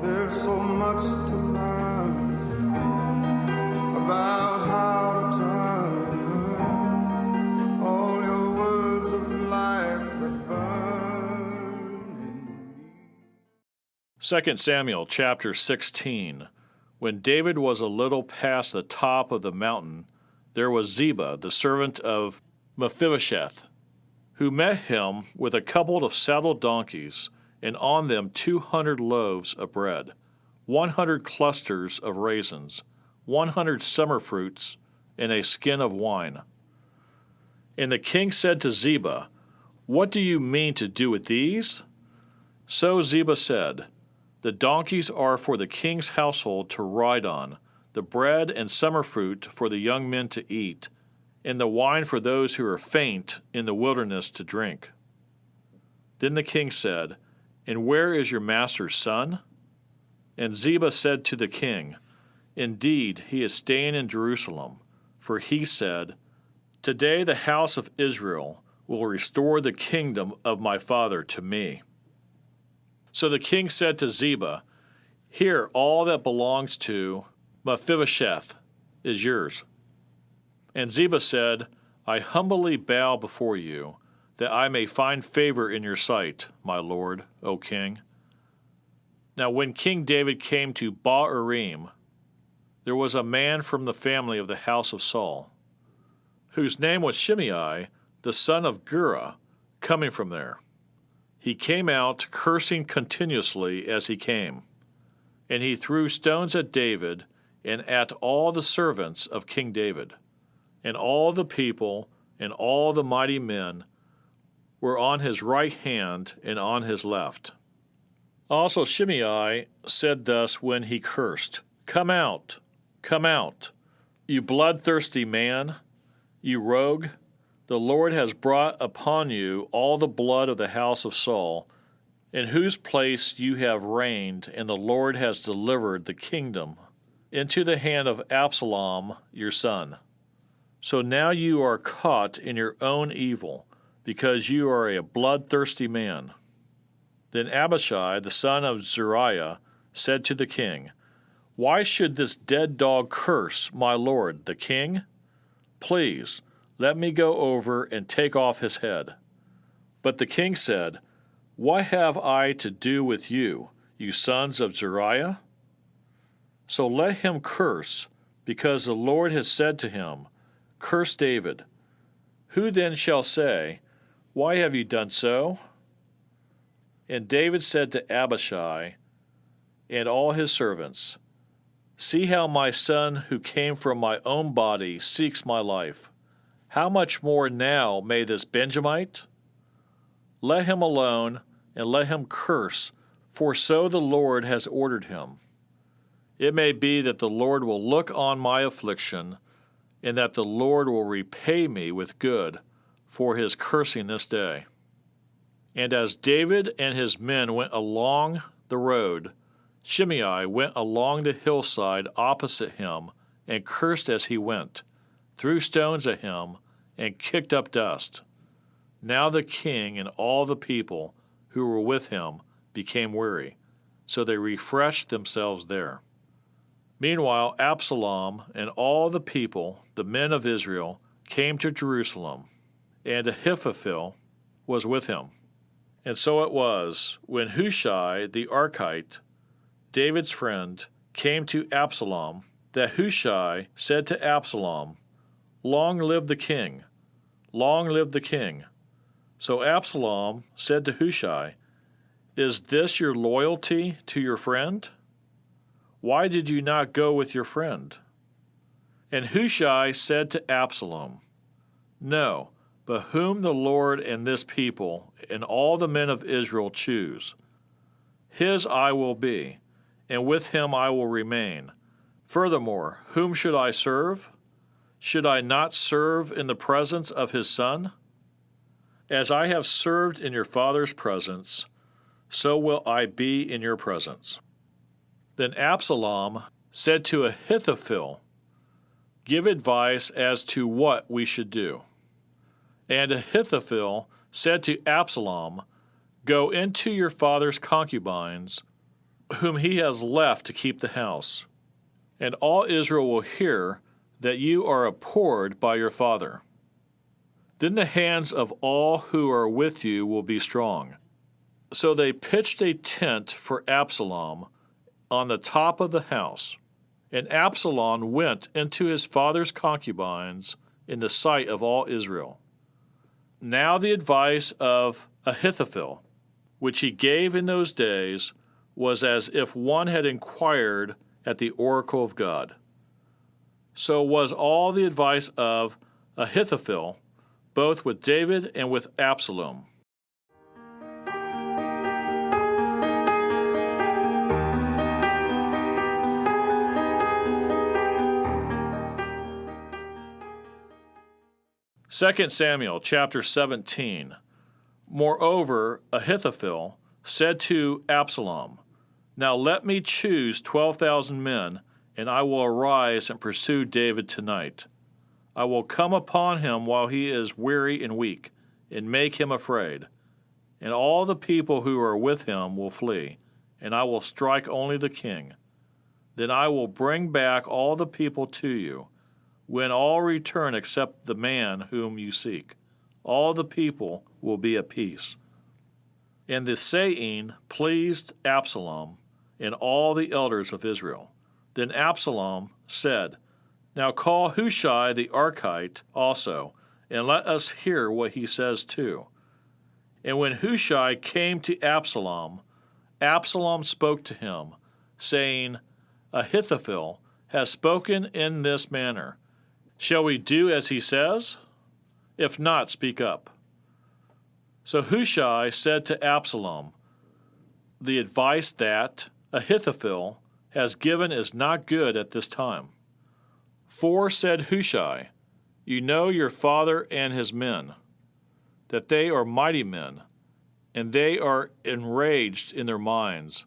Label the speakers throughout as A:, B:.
A: There's so much to learn about how to turn all your words of life that burn in me.
B: 2 Samuel chapter 16. When David was a little past the top of the mountain, there was Ziba, the servant of Mephibosheth, who met him with a couple of saddled donkeys, and on them 200 loaves of bread, 100 clusters of raisins, 100 summer fruits, and a skin of wine. And the king said to Ziba, "What do you mean to do with these?" So Ziba said, "The donkeys are for the king's household to ride on, the bread and summer fruit for the young men to eat, and the wine for those who are faint in the wilderness to drink." Then the king said, "And where is your master's son?" And Ziba said to the king, "Indeed, he is staying in Jerusalem, for he said, 'Today the house of Israel will restore the kingdom of my father to me.'" So the king said to Ziba, "Here all that belongs to Mephibosheth is yours." And Ziba said, "I humbly bow before you, that I may find favor in your sight, my lord, O king." Now when King David came to Baal-Urim, there was a man from the family of the house of Saul, whose name was Shimei, the son of Gera, coming from there. He came out cursing continuously as he came, and he threw stones at David and at all the servants of King David, and all the people and all the mighty men were on his right hand and on his left. Also Shimei said thus when he cursed, come out, you bloodthirsty man, you rogue. The Lord has brought upon you all the blood of the house of Saul, in whose place you have reigned, and the Lord has delivered the kingdom into the hand of Absalom your son. So now you are caught in your own evil, because you are a bloodthirsty man." Then Abishai, the son of Zeruiah, said to the king, "Why should this dead dog curse my lord, the king? Please, let me go over and take off his head." But the king said, "What have I to do with you, you sons of Zeruiah? So let him curse, because the Lord has said to him, 'Curse David.' Who then shall say, 'Why have you done so?'" And David said to Abishai and all his servants, "See how my son who came from my own body seeks my life. How much more now may this Benjamite? Let him alone, and let him curse, for so the Lord has ordered him. It may be that the Lord will look on my affliction, and that the Lord will repay me with good for his cursing this day." And as David and his men went along the road, Shimei went along the hillside opposite him and cursed as he went, threw stones at him, and kicked up dust. Now the king and all the people who were with him became weary, so they refreshed themselves there. Meanwhile Absalom and all the people, the men of Israel, came to Jerusalem, and Ahithophel was with him. And so it was, when Hushai the Archite, David's friend, came to Absalom, that Hushai said to Absalom, "Long live the king! Long live the king!" So Absalom said to Hushai, "Is this your loyalty to your friend? Why did you not go with your friend?" And Hushai said to Absalom, "No, but whom the Lord and this people and all the men of Israel choose, his I will be, and with him I will remain. Furthermore, whom should I serve? Should I not serve in the presence of his son? As I have served in your father's presence, so will I be in your presence." Then Absalom said to Ahithophel, "Give advice as to what we should do." And Ahithophel said to Absalom, "Go into your father's concubines, whom he has left to keep the house. And all Israel will hear that you are abhorred by your father. Then the hands of all who are with you will be strong. So they pitched a tent for Absalom on the top of the house. And Absalom went into his father's concubines in the sight of all Israel. Now the advice of Ahithophel, which he gave in those days, was as if one had inquired at the oracle of God. So was all the advice of Ahithophel, both with David and with Absalom. Second Samuel chapter 17. Moreover, Ahithophel said to Absalom, Now let me choose 12,000 men, and I will arise and pursue David tonight. I will come upon him while he is weary and weak, and make him afraid. And all the people who are with him will flee, and I will strike only the king. Then I will bring back all the people to you, when all return except the man whom you seek. All the people will be at peace. And the saying pleased Absalom and all the elders of Israel. Then Absalom said, Now call Hushai the Archite also, and let us hear what he says too. And when Hushai came to Absalom, Absalom spoke to him, saying, Ahithophel has spoken in this manner. Shall we do as he says? If not, speak up. So Hushai said to Absalom, The advice that Ahithophel has given is not good at this time. For, said Hushai, you know your father and his men, that they are mighty men, and they are enraged in their minds,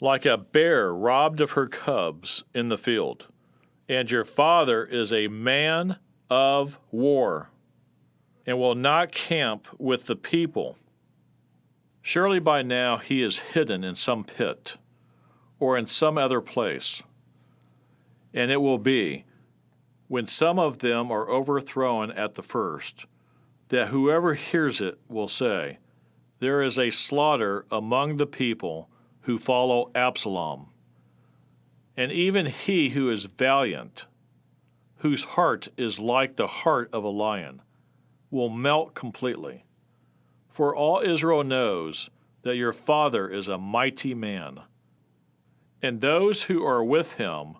B: like a bear robbed of her cubs in the field. And your father is a man of war, and will not camp with the people. Surely by now he is hidden in some pit, or in some other place. And it will be, when some of them are overthrown at the first, that whoever hears it will say, There is a slaughter among the people who follow Absalom. And even he who is valiant, whose heart is like the heart of a lion, will melt completely. For all Israel knows that your father is a mighty man, and those who are with him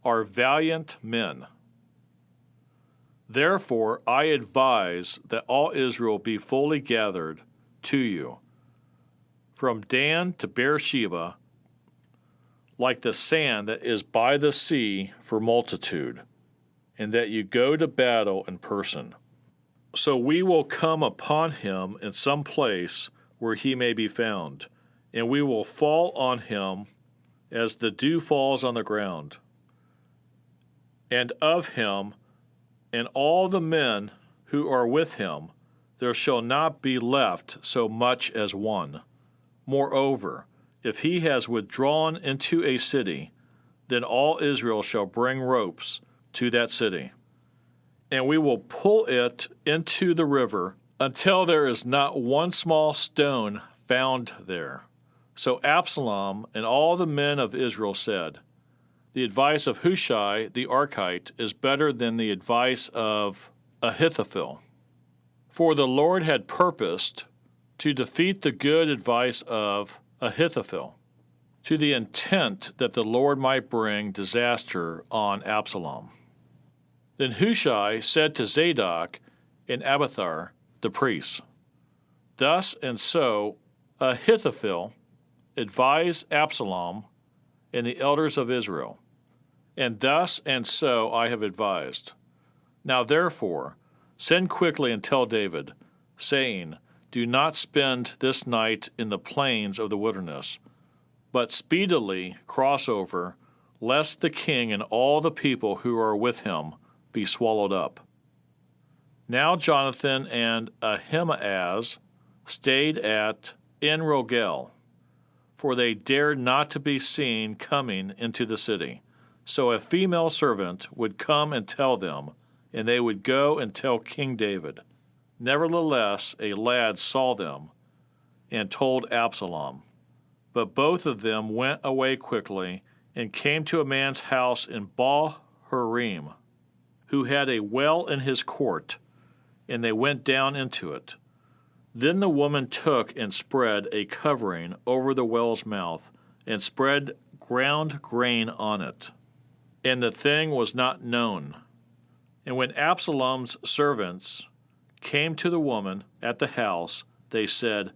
B: are valiant men. Therefore I advise that all Israel be fully gathered to you, from Dan to Beersheba, like the sand that is by the sea for multitude, and that you go to battle in person. So we will come upon him in some place where he may be found, and we will fall on him as the dew falls on the ground. And of him and all the men who are with him there shall not be left so much as one. Moreover, if he has withdrawn into a city, then all Israel shall bring ropes to that city, and we will pull it into the river until there is not one small stone found there. So Absalom and all the men of Israel said, The advice of Hushai the Archite is better than the advice of Ahithophel. For the Lord had purposed to defeat the good advice of Ahithophel, to the intent that the Lord might bring disaster on Absalom. Then Hushai said to Zadok and Abiathar the priests, Thus and so Ahithophel advised Absalom and the elders of Israel, and thus and so I have advised. Now therefore send quickly and tell David, saying, Do not spend this night in the plains of the wilderness, but speedily cross over, lest the king and all the people who are with him be swallowed up. Now Jonathan and Ahimaaz stayed at En Rogel, for they dared not to be seen coming into the city. So a female servant would come and tell them, and they would go and tell King David. Nevertheless, a lad saw them and told Absalom. But both of them went away quickly and came to a man's house in Baal-Harim, who had a well in his court, and they went down into it. Then the woman took and spread a covering over the well's mouth, and spread ground grain on it. And the thing was not known. And when Absalom's servants came to the woman at the house, they said,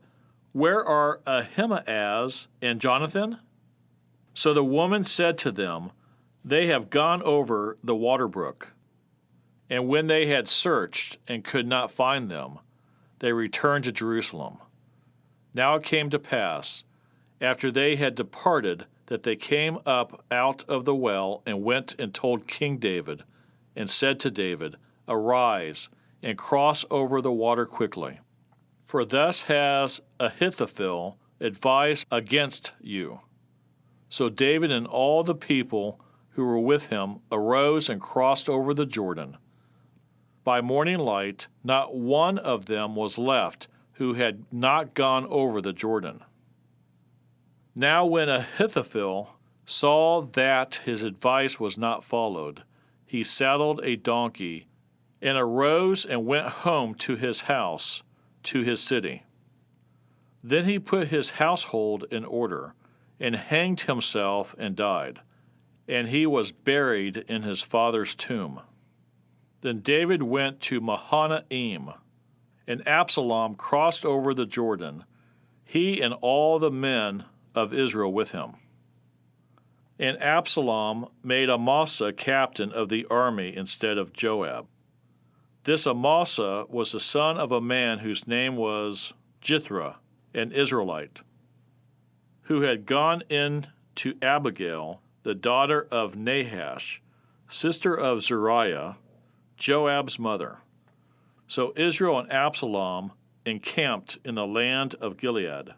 B: "Where are Ahimaaz and Jonathan?" So the woman said to them, "They have gone over the water brook." And when they had searched and could not find them, they returned to Jerusalem. Now it came to pass, after they had departed, that they came up out of the well and went and told King David, and said to David, "Arise, and cross over the water quickly. For thus has Ahithophel advised against you." So David and all the people who were with him arose and crossed over the Jordan. By morning light, not one of them was left who had not gone over the Jordan. Now when Ahithophel saw that his advice was not followed, he saddled a donkey and arose and went home to his house, to his city. Then he put his household in order, and hanged himself and died, and he was buried in his father's tomb. Then David went to Mahanaim, and Absalom crossed over the Jordan, he and all the men of Israel with him. And Absalom made Amasa captain of the army instead of Joab. This Amasa was the son of a man whose name was Jithra, an Israelite, who had gone in to Abigail, the daughter of Nahash, sister of Zeruiah, Joab's mother. So Israel and Absalom encamped in the land of Gilead.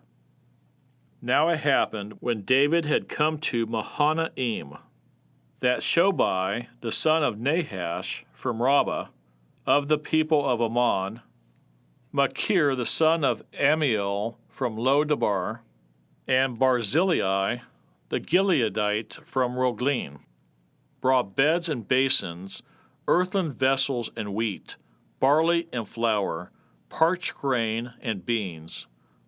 B: Now it happened, when David had come to Mahanaim, that Shobai, the son of Nahash, from Rabbah, of the people of Ammon, Machir, the son of Amiel, from Lo-debar, and Barzillai, the Gileadite, from Roglim, brought beds and basins, earthen vessels and wheat, barley and flour, parched grain and beans,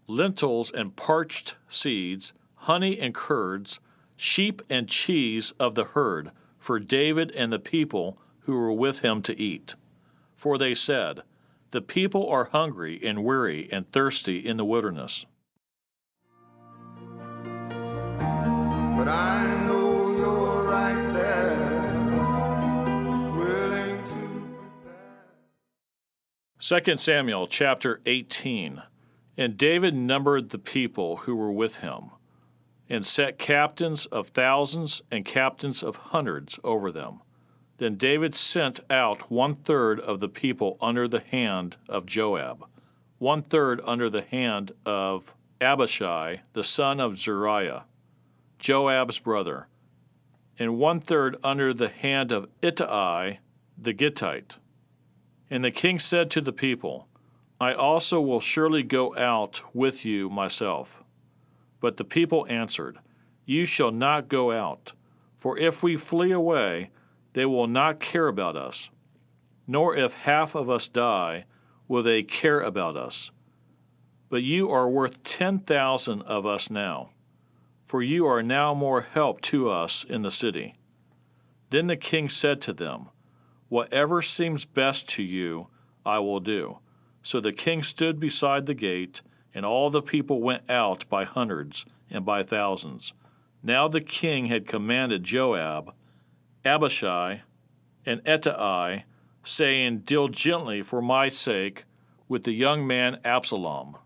B: lentils and parched seeds, honey and curds, sheep and cheese of the herd, for David and the people who were with him to eat. For they said, "The people are hungry and weary and thirsty in the wilderness."
A: But I know you're right there, willing to prepare.
B: 2 Samuel chapter 18. And David numbered the people who were with him, and set captains of thousands and captains of hundreds over them. Then David sent out 1/3 of the people under the hand of Joab, 1/3 under the hand of Abishai, the son of Zeruiah, Joab's brother, and 1/3 under the hand of Ittai the Gittite. And the king said to the people, "I also will surely go out with you myself." But the people answered, "You shall not go out, for if we flee away, they will not care about us, nor if half of us die, will they care about us. But you are worth 10,000 of us now, for you are now more help to us in the city." Then the king said to them, "Whatever seems best to you, I will do." So the king stood beside the gate, and all the people went out by hundreds and by thousands. Now the king had commanded Joab, Abishai, and Ittai, saying, "Deal gently for my sake with the young man Absalom."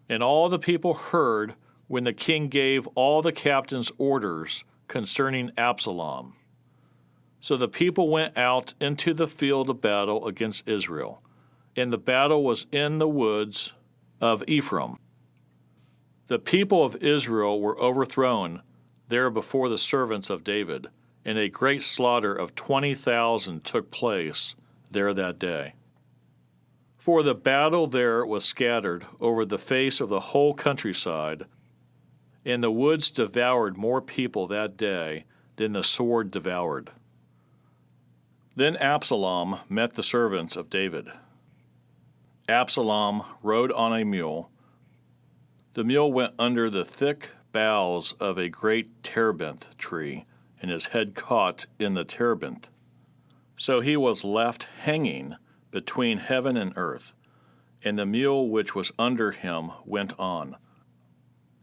B: And all the people heard when the king gave all the captains orders concerning Absalom. So the people went out into the field of battle against Israel, and the battle was in the woods of Ephraim. The people of Israel were overthrown there before the servants of David, and a great slaughter of 20,000 took place there that day. For the battle there was scattered over the face of the whole countryside, and the woods devoured more people that day than the sword devoured. Then Absalom met the servants of David. Absalom rode on a mule. The mule went under the thick boughs of a great terebinth tree, and his head caught in the terebinth. So he was left hanging between heaven and earth, and the mule which was under him went on.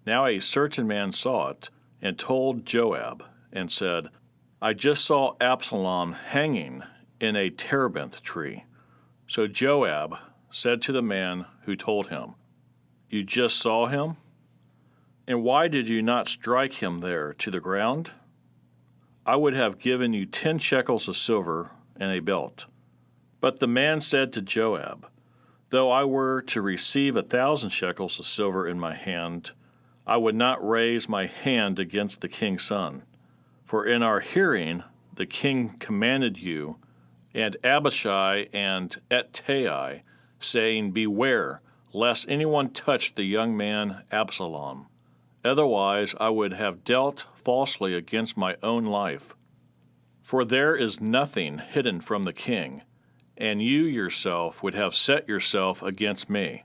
B: Now a certain man saw it, and told Joab, and said, I just saw Absalom hanging in a terebinth tree. So Joab said to the man who told him, You just saw him? And why did you not strike him there to the ground? I would have given you 10 shekels of silver and a belt. But the man said to Joab, Though I were to receive 1,000 shekels of silver in my hand, I would not raise my hand against the king's son. For in our hearing the king commanded you, and Abishai and Ittai, saying, Beware, lest anyone touch the young man Absalom. Otherwise I would have dealt falsely against my own life. For there is nothing hidden from the king, and you yourself would have set yourself against me.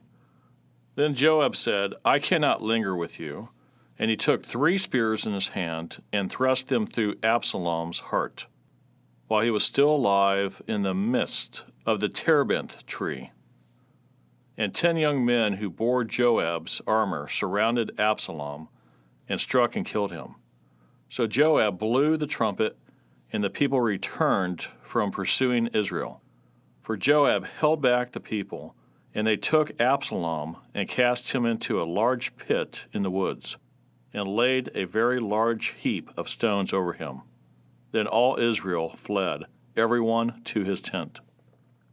B: Then Joab said, I cannot linger with you. And he took 3 spears in his hand and thrust them through Absalom's heart, while he was still alive in the midst of the terebinth tree. And 10 young men who bore Joab's armor surrounded Absalom and struck and killed him. So Joab blew the trumpet, and the people returned from pursuing Israel. For Joab held back the people, and they took Absalom and cast him into a large pit in the woods, and laid a very large heap of stones over him. Then all Israel fled, everyone to his tent.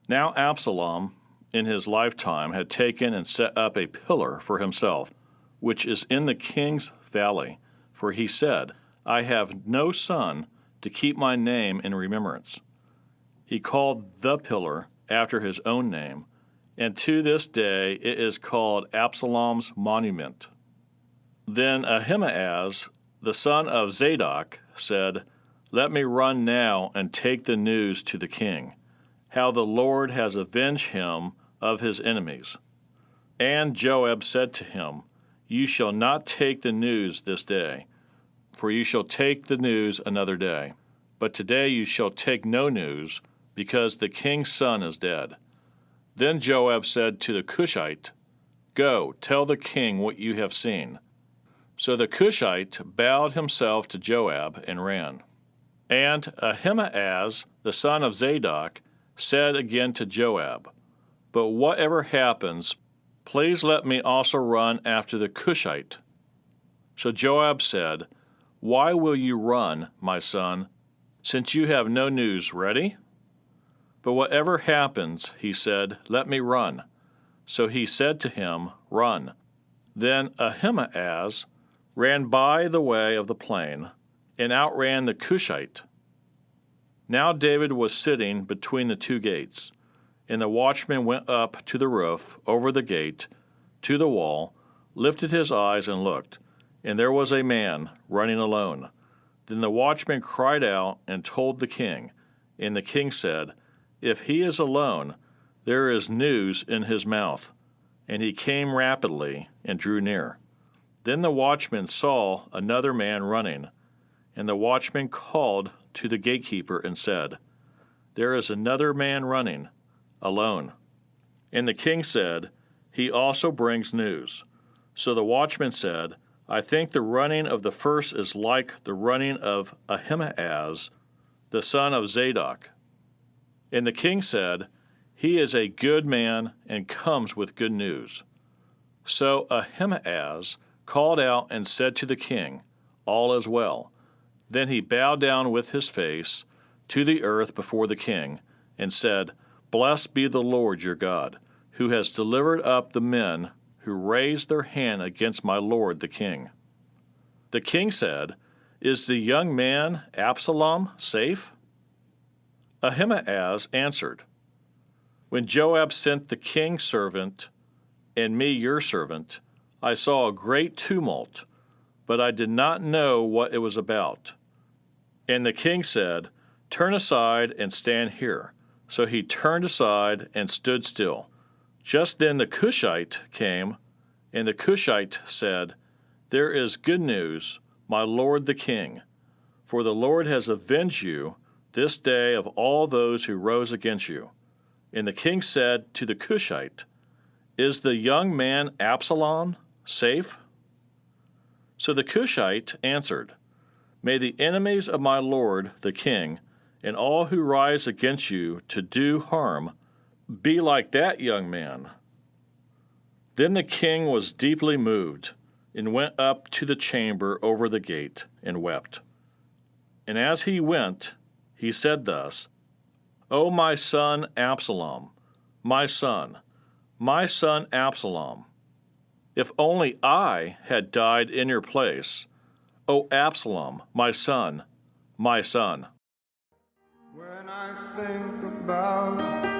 B: Now Absalom, in his lifetime, had taken and set up a pillar for himself, which is in the king's valley. For he said, I have no son to keep my name in remembrance. He called the pillar after his own name, and to this day it is called Absalom's monument. Then Ahimaaz, the son of Zadok, said, Let me run now and take the news to the king, how the Lord has avenged him of his enemies. And Joab said to him, You shall not take the news this day, for you shall take the news another day. But today you shall take no news, because the king's son is dead. Then Joab said to the Cushite, Go, tell the king what you have seen. So the Cushite bowed himself to Joab and ran. And Ahimaaz, the son of Zadok, said again to Joab, But whatever happens, please let me also run after the Cushite. So Joab said, Why will you run, my son, since you have no news ready? But whatever happens, he said, let me run. So he said to him, Run. Then Ahimaaz ran by the way of the plain, and outran the Cushite. Now David was sitting between the 2 gates, and the watchman went up to the roof, over the gate, to the wall, lifted his eyes and looked, and there was a man running alone. Then the watchman cried out and told the king, and the king said, If he is alone, there is news in his mouth. And he came rapidly and drew near. Then the watchman saw another man running, and the watchman called to the gatekeeper and said, There is another man running, alone. And the king said, He also brings news. So the watchman said, I think the running of the first is like the running of Ahimaaz, the son of Zadok. And the king said, He is a good man and comes with good news. So Ahimaaz called out and said to the king, All is well. Then he bowed down with his face to the earth before the king, and said, Blessed be the Lord your God, who has delivered up the men who raised their hand against my lord the king. The king said, Is the young man Absalom safe? Ahimaaz answered, When Joab sent the king's servant and me your servant, I saw a great tumult, but I did not know what it was about. And the king said, Turn aside and stand here. So he turned aside and stood still. Just then the Cushite came, and the Cushite said, There is good news, my lord the king, for the Lord has avenged you this day of all those who rose against you. And the king said to the Cushite, Is the young man Absalom safe? So the Cushite answered, May the enemies of my lord the king, and all who rise against you to do harm, be like that young man. Then the king was deeply moved, and went up to the chamber over the gate, and wept. And as he went, he said thus, O my son Absalom, my son Absalom, if only I had died in your place, O Absalom, my son.
A: When I think about